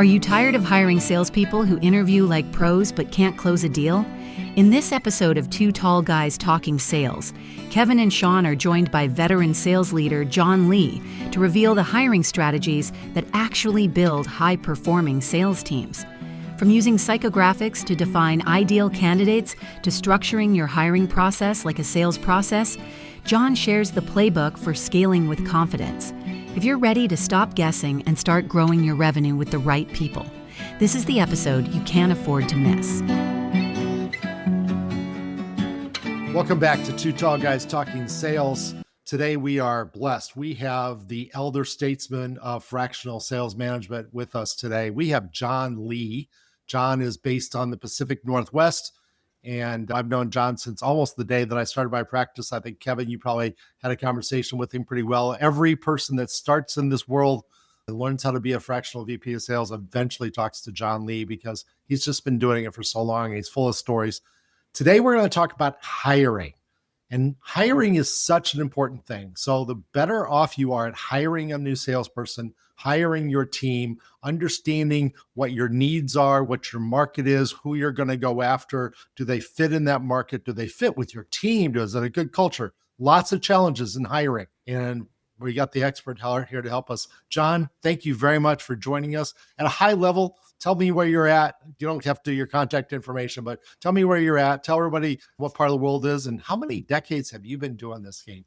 Are you tired of hiring salespeople who interview like pros but can't close a deal? In this episode of Two Tall Guys Talking Sales, Kevin and Sean are joined by veteran sales leader John Lee to reveal the hiring strategies that actually build high-performing sales teams. From using psychographics to define ideal candidates to structuring your hiring process like a sales process, John shares the playbook for scaling with confidence. If you're ready to stop guessing and start growing your revenue with the right people, this is the episode you can't afford to miss. Welcome back to Two Tall Guys Talking Sales. Today we are blessed. We have the elder statesman of fractional sales management with us today. We have John Lee. John is based on the Pacific Northwest, and I've known John since almost the day that I started my practice. I think, Kevin, you probably had a conversation with him pretty well. Every person that starts in this world and learns how to be a fractional VP of sales eventually talks to John Lee because he's just been doing it for so long. And he's full of stories. Today, we're going to talk about hiring. And hiring is such an important thing. So the better off you are at hiring a new salesperson, hiring your team, understanding what your needs are, what your market is, who you're going to go after. Do they fit in that market? Do they fit with your team? Is it a good culture? Lots of challenges in hiring. And we got the expert here to help us. John, thank you very much for joining us. At a high level, tell me where you're at. You don't have to do your contact information, but tell me where you're at. Tell everybody what part of the world is and how many decades have you been doing this game?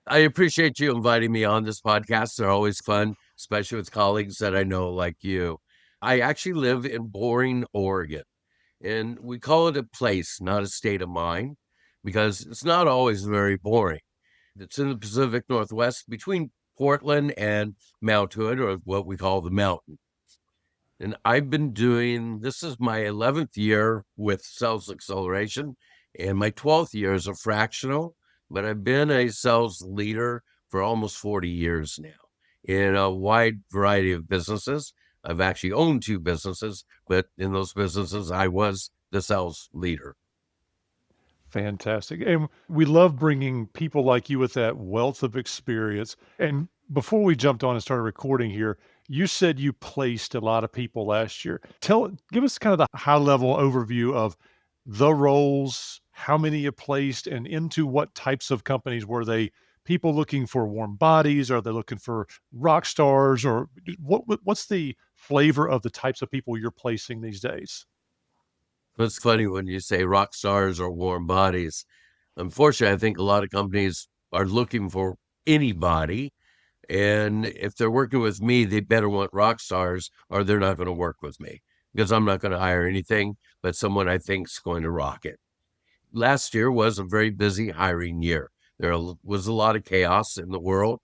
I appreciate you inviting me on this podcast. They're always fun, especially with colleagues that I know like you. I actually live in Boring, Oregon, and we call it a place, not a state of mind, because it's not always very boring. It's in the Pacific Northwest between Portland and Mount Hood, or what we call the mountain. And I've been doing, this is my 11th year with sales acceleration and my 12th year as a fractional, but I've been a sales leader for almost 40 years now in a wide variety of businesses. I've actually owned 2 businesses, but in those businesses, I was the sales leader. Fantastic. And we love bringing people like you with that wealth of experience. And before we jumped on and started recording here, you said you placed a lot of people last year. Give us kind of the high level overview of the roles, how many you placed, and into what types of companies. Were they people looking for warm bodies? Are they looking for rock stars? Or what's the flavor of the types of people you're placing these days? It's funny when you say rock stars or warm bodies. Unfortunately, I think a lot of companies are looking for anybody. And if they're working with me, they better want rock stars or they're not going to work with me because I'm not going to hire anything but someone I think is going to rock it. Last year was a very busy hiring year. There was a lot of chaos in the world.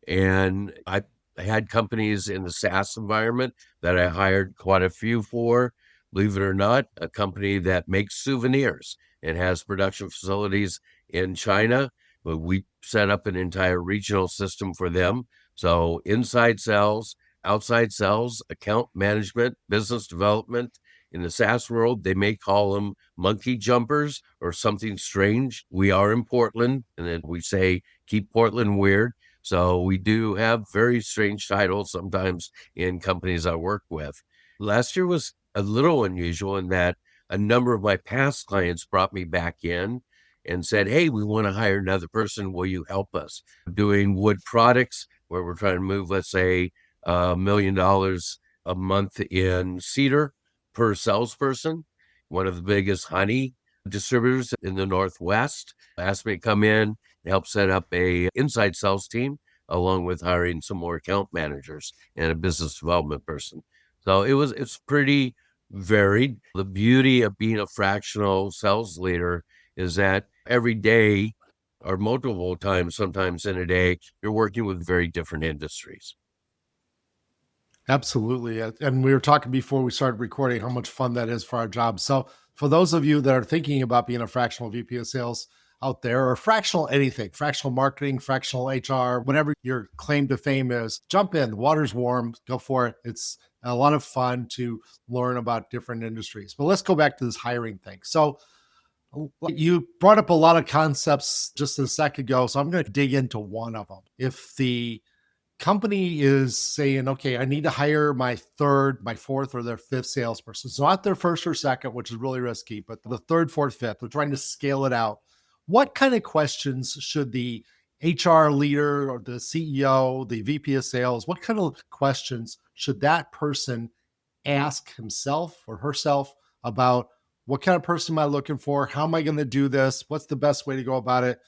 And I had companies in the SaaS environment that I hired quite a few for. Believe it or not, a company that makes souvenirs and has production facilities in China. But we set up an entire regional system for them. So inside sales, outside sales, account management, business development. In the SaaS world, they may call them monkey jumpers or something strange. We are in Portland, and then we say, keep Portland weird. So we do have very strange titles sometimes in companies I work with. Last year was a little unusual in that a number of my past clients brought me back in and said, hey, we want to hire another person. Will you help us? Doing wood products where we're trying to move, let's say, $1 million a month in cedar per salesperson. One of the biggest honey distributors in the Northwest asked me to come in and help set up a inside sales team, along with hiring some more account managers and a business development person. So it's pretty varied. The beauty of being a fractional sales leader is that every day or multiple times, sometimes in a day, you're working with very different industries. Absolutely. And we were talking before we started recording how much fun that is for our job. So for those of you that are thinking about being a fractional VP of sales out there, or fractional anything, fractional marketing, fractional HR, whatever your claim to fame is, jump in. The water's warm. Go for it. It's a lot of fun to learn about different industries. But let's go back to this hiring thing. So you brought up a lot of concepts just a sec ago, so I'm going to dig into one of them. If the company is saying, okay, I need to hire my third, my fourth, or their fifth salesperson. So not their first or second, which is really risky, but the third, fourth, fifth, they're trying to scale it out. What kind of questions should the HR leader or the CEO, the VP of sales, what kind of questions should that person ask himself or herself about what kind of person am I looking for? How am I going to do this? What's the best way to go about it?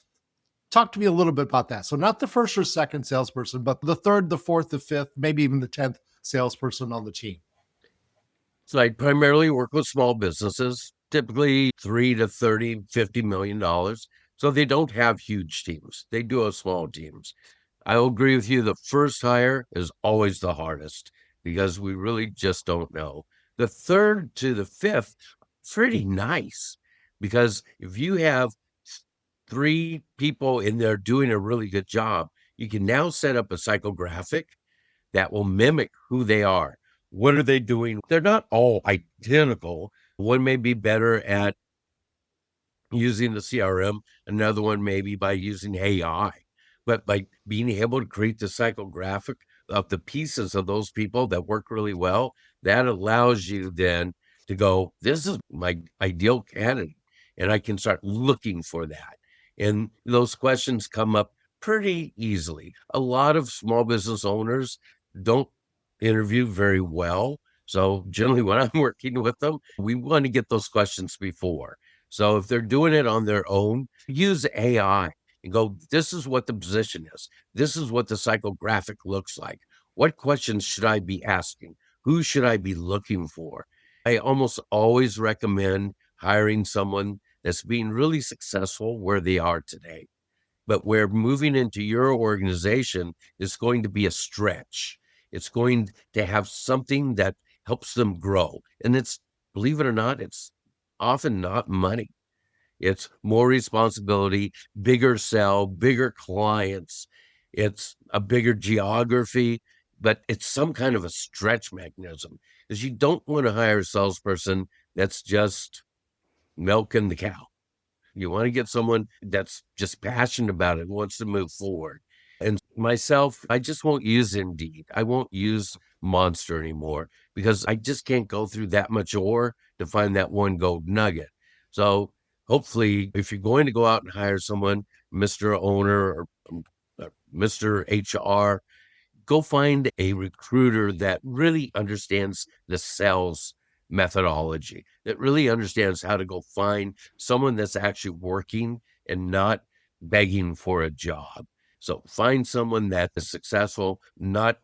Talk to me a little bit about that. So not the first or second salesperson, but the third, the fourth, the fifth, maybe even the 10th salesperson on the team. So I primarily work with small businesses, typically 3 to 30, $50 million. So they don't have huge teams. They do have small teams. I will agree with you. The first hire is always the hardest because we really just don't know. The third to the fifth, pretty nice because if you have 3 people in there doing a really good job, you can now set up a psychographic that will mimic who they are. What are they doing? They're not all identical. One may be better at using the CRM, another one maybe by using AI. But by being able to create the psychographic of the pieces of those people that work really well, that allows you then to go, this is my ideal candidate. And I can start looking for that. And those questions come up pretty easily. A lot of small business owners don't interview very well. So generally when I'm working with them, we want to get those questions before. So if they're doing it on their own, use AI and go, this is what the position is. This is what the psychographic looks like. What questions should I be asking? Who should I be looking for? I almost always recommend hiring someone that's being really successful where they are today. But where moving into your organization is going to be a stretch. It's going to have something that helps them grow. And it's, believe it or not, it's often not money. It's more responsibility, bigger sell, bigger clients. It's a bigger geography, but it's some kind of a stretch mechanism because you don't want to hire a salesperson that's just milking the cow. You want to get someone that's just passionate about it, wants to move forward. And myself, I just won't use Indeed. I won't use Monster anymore because I just can't go through that much ore to find that one gold nugget. So hopefully, if you're going to go out and hire someone, Mr. Owner or Mr. HR, go find a recruiter that really understands the sales methodology, that really understands how to go find someone that's actually working and not begging for a job. So find someone that is successful, not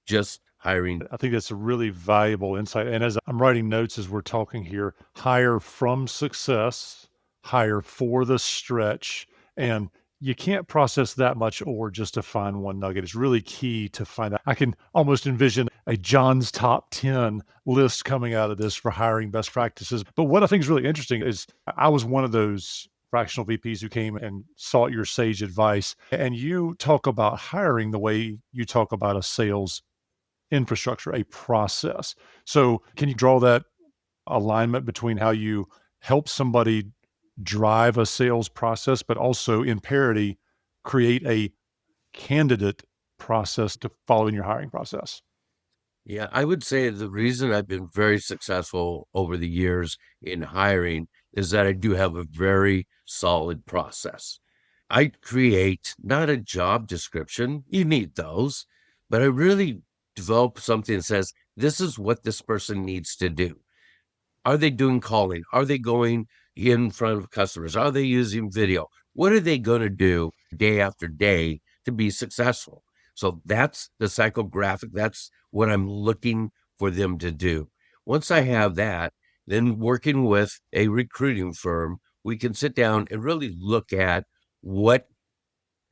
just hiring. I think that's a really valuable insight. And as I'm writing notes as we're talking here, hire from success, hire for the stretch. And you can't process that much ore just to find one nugget. It's really key to find out. I can almost envision a John's top 10 list coming out of this for hiring best practices. But what I think is really interesting is I was one of those fractional VPs who came and sought your sage advice. And you talk about hiring the way you talk about a sales infrastructure, a process. So can you draw that alignment between how you help somebody drive a sales process, but also in parity, create a candidate process to follow in your hiring process? Yeah, I would say the reason I've been very successful over the years in hiring is that I do have a very solid process. I create not a job description, you need those, but I really develop something that says, this is what this person needs to do. Are they doing calling? Are they going in front of customers? Are they using video? What are they going to do day after day to be successful? So that's the psychographic. That's what I'm looking for them to do. Once I have that, then working with a recruiting firm, we can sit down and really look at what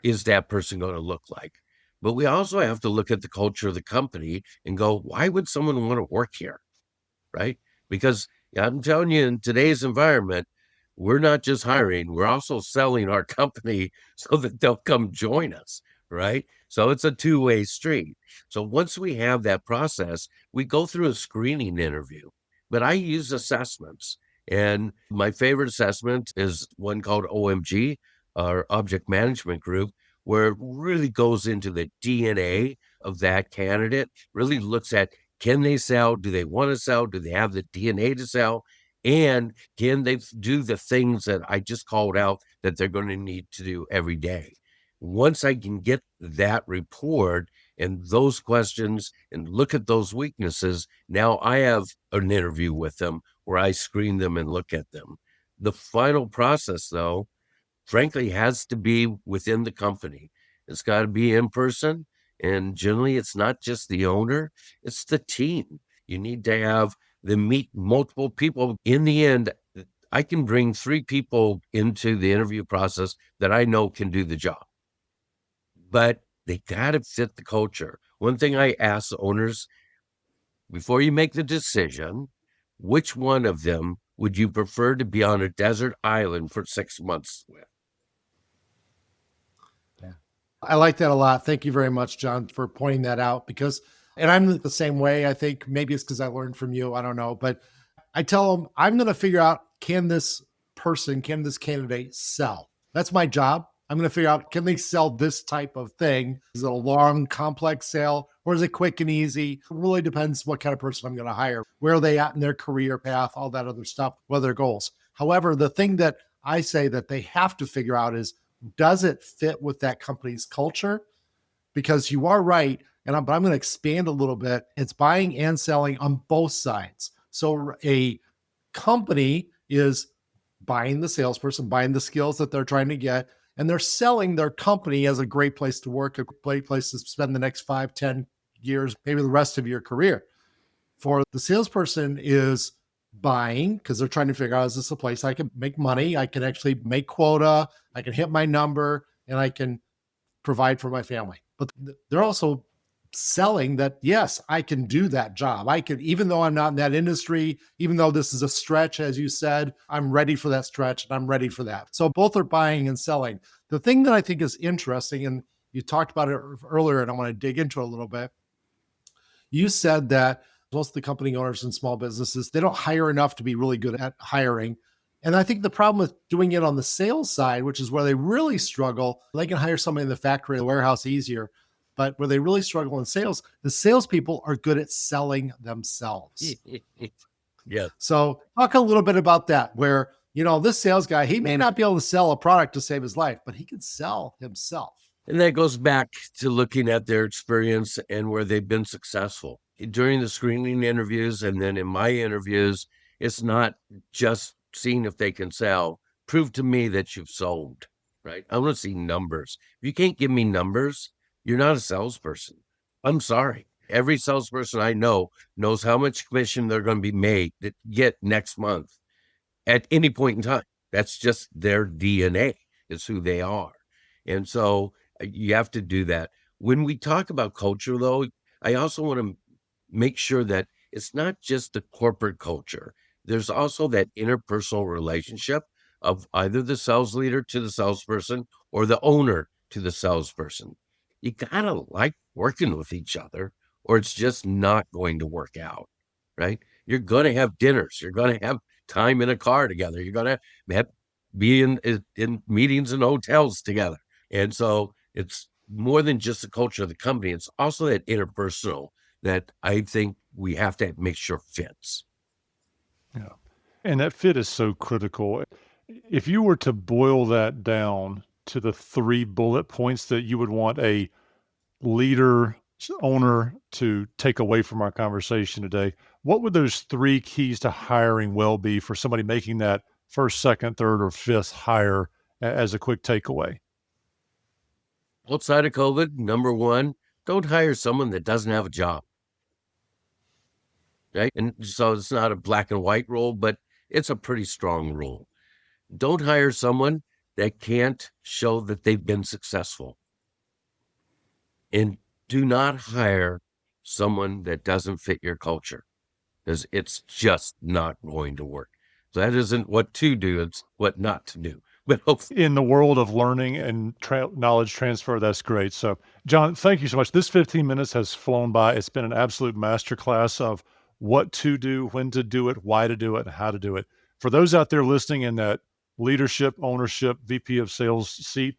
is that person going to look like. But we also have to look at the culture of the company and go, why would someone want to work here? Right? Because I'm telling you, in today's environment, we're not just hiring, we're also selling our company so that they'll come join us, right? So it's a two-way street. So once we have that process, we go through a screening interview. But I use assessments. And my favorite assessment is one called OMG, our Object Management Group, where it really goes into the DNA of that candidate, really looks at, can they sell? Do they want to sell? Do they have the DNA to sell? And can they do the things that I just called out that they're going to need to do every day? Once I can get that report and those questions and look at those weaknesses, now I have an interview with them where I screen them and look at them. The final process, though, frankly, has to be within the company. It's got to be in person. And generally, it's not just the owner, it's the team. You need to have them meet multiple people. In the end, I can bring 3 people into the interview process that I know can do the job, but they got to fit the culture. One thing I ask owners, before you make the decision, which one of them would you prefer to be on a desert island for 6 months with? I like that a lot. Thank you very much, John, for pointing that out because, and I'm the same way. I think maybe it's because I learned from you. I don't know, but I tell them I'm going to figure out, can this candidate sell? That's my job. I'm going to figure out, can they sell this type of thing? Is it a long, complex sale or is it quick and easy? It really depends what kind of person I'm going to hire. Where are they at in their career path? All that other stuff, what are their goals? However, the thing that I say that they have to figure out is, does it fit with that company's culture? Because you are right. But I'm going to expand a little bit. It's buying and selling on both sides. So a company is buying the salesperson, buying the skills that they're trying to get, and they're selling their company as a great place to work, a great place to spend the next 5, 10 years, maybe the rest of your career. For the salesperson is buying because they're trying to figure out, is this a place I can make money? I can actually make quota. I can hit my number and I can provide for my family. But they're also selling that, yes, I can do that job. I can, even though I'm not in that industry, even though this is a stretch, as you said, I'm ready for that stretch and I'm ready for that. So both are buying and selling. The thing that I think is interesting, and you talked about it earlier, and I want to dig into it a little bit. You said that most of the company owners in small businesses, they don't hire enough to be really good at hiring. And I think the problem with doing it on the sales side, which is where they really struggle, they can hire somebody in the factory or the warehouse easier. But where they really struggle in sales, the salespeople are good at selling themselves. Yeah. So talk a little bit about that, where, this sales guy, he may not be able to sell a product to save his life, but he can sell himself. And that goes back to looking at their experience and where they've been successful. During the screening interviews and then in my interviews, it's not just seeing if they can sell. Prove to me that you've sold, right? I want to see numbers. If you can't give me numbers, you're not a salesperson. I'm sorry. Every salesperson I know knows how much commission they're going to be made to get next month at any point in time. That's just their DNA. It's who they are. And so you have to do that. When we talk about culture, though, I also want to make sure that it's not just the corporate culture. There's also that interpersonal relationship of either the sales leader to the salesperson or the owner to the salesperson. You gotta like working with each other or it's just not going to work out, right? You're going to have dinners. You're going to have time in a car together. You're going to be in meetings and hotels together. And so it's more than just the culture of the company. It's also that interpersonal that I think we have to make sure fits. Yeah. And that fit is so critical. If you were to boil that down to the 3 bullet points that you would want a leader, owner to take away from our conversation today, what would those 3 keys to hiring well be for somebody making that first, second, third, or fifth hire as a quick takeaway? Outside of COVID, number 1, don't hire someone that doesn't have a job. Right? And so it's not a black and white rule, but it's a pretty strong rule. Don't hire someone that can't show that they've been successful. And do not hire someone that doesn't fit your culture because it's just not going to work. So that isn't what to do, it's what not to do. But hopefully, In the world of learning and knowledge transfer, that's great. So, John, thank you so much. This 15 minutes has flown by. It's been an absolute masterclass of what to do, when to do it, why to do it, and how to do it. For those out there listening in that leadership, ownership, VP of sales seat,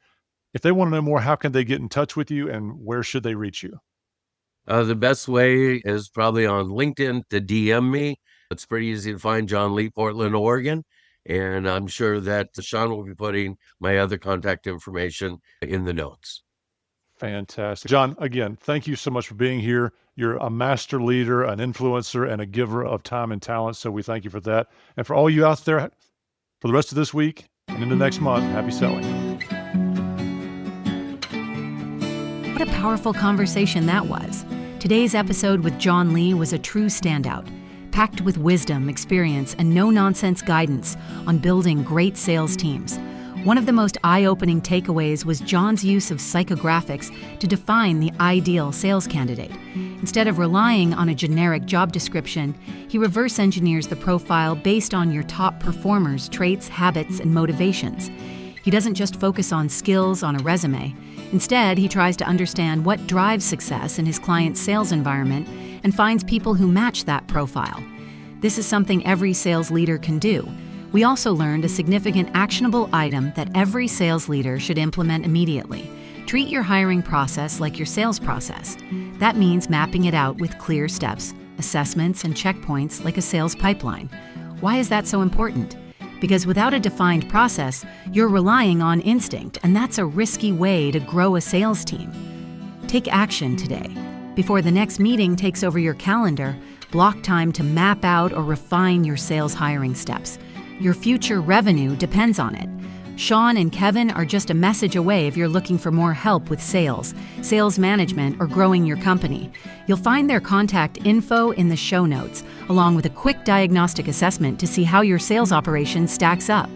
if they want to know more, how can they get in touch with you and where should they reach you? The best way is probably on LinkedIn to DM me. It's pretty easy to find John Lee, Portland, Oregon. And I'm sure that Sean will be putting my other contact information in the notes. Fantastic. John, again, thank you so much for being here. You're a master leader, an influencer, and a giver of time and talent. So we thank you for that. And for all you out there, for the rest of this week and into next month, happy selling. What a powerful conversation that was. Today's episode with John Lee was a true standout, packed with wisdom, experience, and no-nonsense guidance on building great sales teams. One of the most eye-opening takeaways was John's use of psychographics to define the ideal sales candidate. Instead of relying on a generic job description, he reverse engineers the profile based on your top performers' traits, habits, and motivations. He doesn't just focus on skills on a resume. Instead, he tries to understand what drives success in his client's sales environment and finds people who match that profile. This is something every sales leader can do. We also learned a significant actionable item that every sales leader should implement immediately. Treat your hiring process like your sales process. That means mapping it out with clear steps, assessments, and checkpoints like a sales pipeline. Why is that so important? Because without a defined process, you're relying on instinct, and that's a risky way to grow a sales team. Take action today. Before the next meeting takes over your calendar, block time to map out or refine your sales hiring steps. Your future revenue depends on it. Sean and Kevin are just a message away if you're looking for more help with sales, sales management, or growing your company. You'll find their contact info in the show notes, along with a quick diagnostic assessment to see how your sales operation stacks up.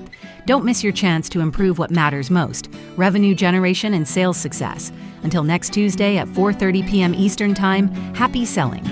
Don't miss your chance to improve what matters most: revenue generation and sales success. Until next Tuesday at 4:30 p.m. Eastern Time, happy selling.